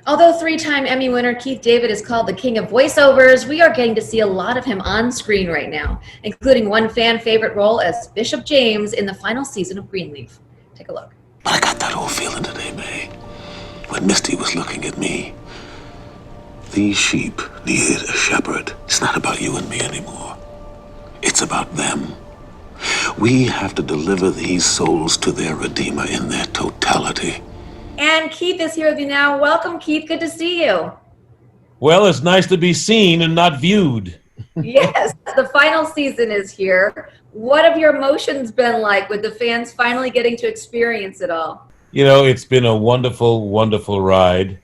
Although three-time Emmy winner Keith David is called the king of voiceovers, we are getting to see a lot of him on screen right now, including one fan favorite role as Bishop James in the final season of Greenleaf. Take a look. But I got that old feeling today, May, when Misty was looking at me. These sheep need a shepherd. It's not about you and me anymore. It's about them. We have to deliver these souls to their Redeemer in their totality. And Keith is here with you now. Welcome, Keith. Good to see you. Well, it's nice to be seen and not viewed. Yes, the final season is here. What have your emotions been like with the fans finally getting to experience it all? You know, it's been a wonderful, wonderful ride.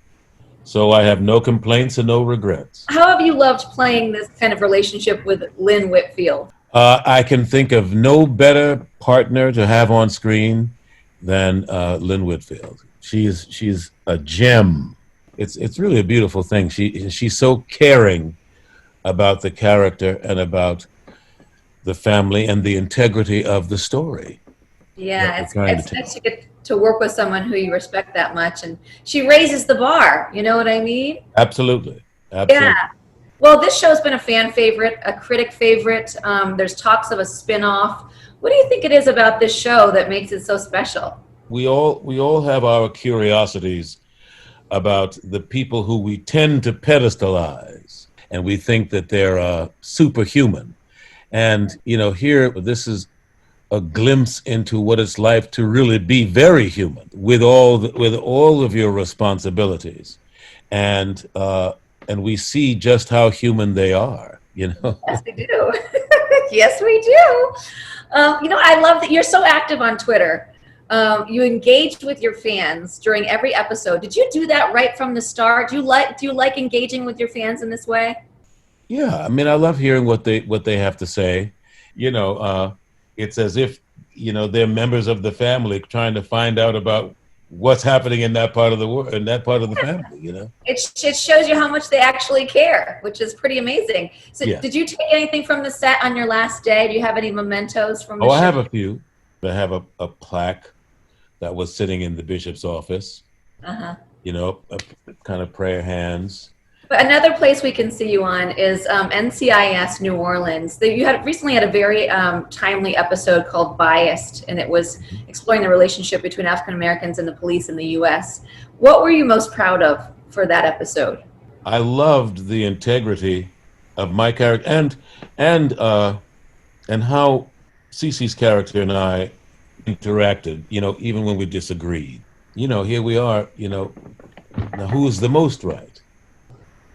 So I have no complaints and no regrets. How have you loved playing this kind of relationship with Lynn Whitfield? I can think of no better partner to have on screen than Lynn Whitfield. She's a gem. It's really a beautiful thing. She's so caring about the character and about the family and the integrity of the story. Yeah, it's nice to get to work with someone who you respect that much, and she raises the bar. You know what I mean? Absolutely. Yeah. Well, this show's been a fan favorite, a critic favorite. There's talks of a spin-off. What do you think it is about this show that makes it so special? We all have our curiosities about the people who we tend to pedestalize, and we think that they're superhuman. And you know, here this is a glimpse into what it's like to really be very human with all of your responsibilities, and we see just how human they are. You know. Yes, we do. Yes, we do. You know, I love that you're so active on Twitter. You engaged with your fans during every episode. Did you do that right from the start? Do you like engaging with your fans in this way? Yeah, I mean, I love hearing what they have to say. You know, it's as if, you know, they're members of the family trying to find out about what's happening in that part of the world, in that part of the family. You know, it shows you how much they actually care, which is pretty amazing. So, yeah. Did you take anything from the set on your last day? Do you have any mementos from the show? I have a few. I have a plaque that was sitting in the bishop's office. You know, kind of prayer hands. But another place we can see you on is NCIS New Orleans. You recently had a very timely episode called Biased, and it was exploring the relationship between African Americans and the police in the U.S. What were you most proud of for that episode? I loved the integrity of my character and how Cece's character and I interacted, you know, even when we disagreed. You know, here we are, you know, now who's the most right?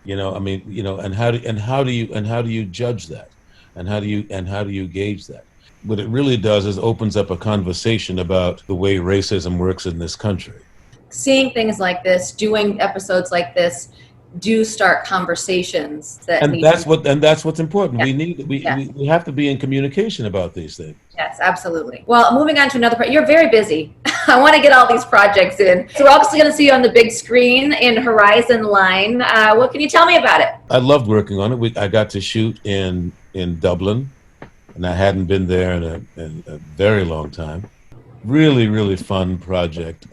You know, I mean, you know, and how do you judge that? And how do you gauge that? What it really does is opens up a conversation about the way racism works in this country. Seeing things like this, doing episodes like this, do start conversations that's what's important. Yeah. We have to be in communication about these things. Yes, absolutely. Well, moving on to another part. You're very busy. I want to get all these projects in. So we're obviously going to see you on the big screen in Horizon Line. What can you tell me about it? I loved working on it. I got to shoot in Dublin, and I hadn't been there in a very long time. Really, really fun project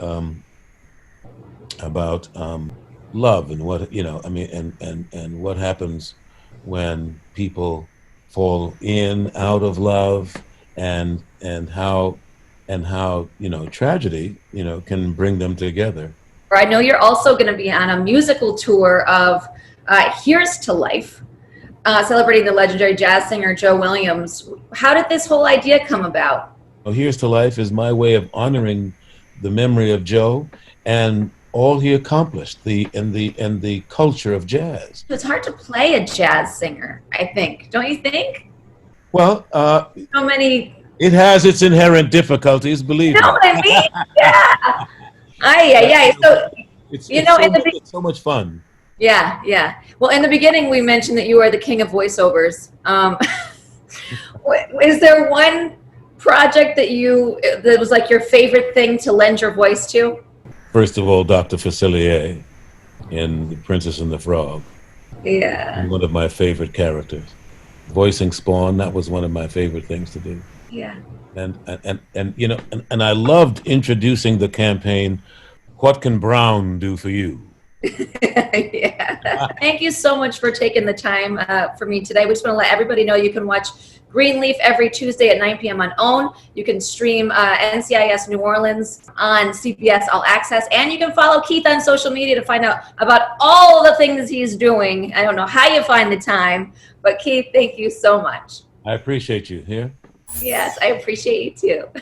about love and what, you know, I mean, and what happens when people fall out of love, and how you know, tragedy, you know, can bring them together. I know you're also going to be on a musical tour of Here's to Life, celebrating the legendary jazz singer Joe Williams. How did this whole idea come about? Well, Here's to Life is my way of honoring the memory of Joe and all he accomplished, in the culture of jazz. It's hard to play a jazz singer, I think. Don't you think? Well, so many. It has its inherent difficulties, believe me. You know what I mean? Yeah. Aye. So, it's so much fun. Yeah, yeah. Well, in the beginning, we mentioned that you are the king of voiceovers. Is there one project that was like your favorite thing to lend your voice to? First of all, Dr. Facilier in The Princess and the Frog. Yeah. One of my favorite characters. Voicing Spawn, that was one of my favorite things to do. Yeah. And you know, and I loved introducing the campaign, What Can Brown Do For You? Yeah. Thank you so much for taking the time for me today. We just want to let everybody know you can watch Greenleaf every Tuesday at 9 p.m. on OWN. You can stream NCIS New Orleans on CBS All Access, and you can follow Keith on social media to find out about all the things he's doing. I don't know how you find the time, but Keith, thank you so much. I appreciate you. Here. Yes, I appreciate you too.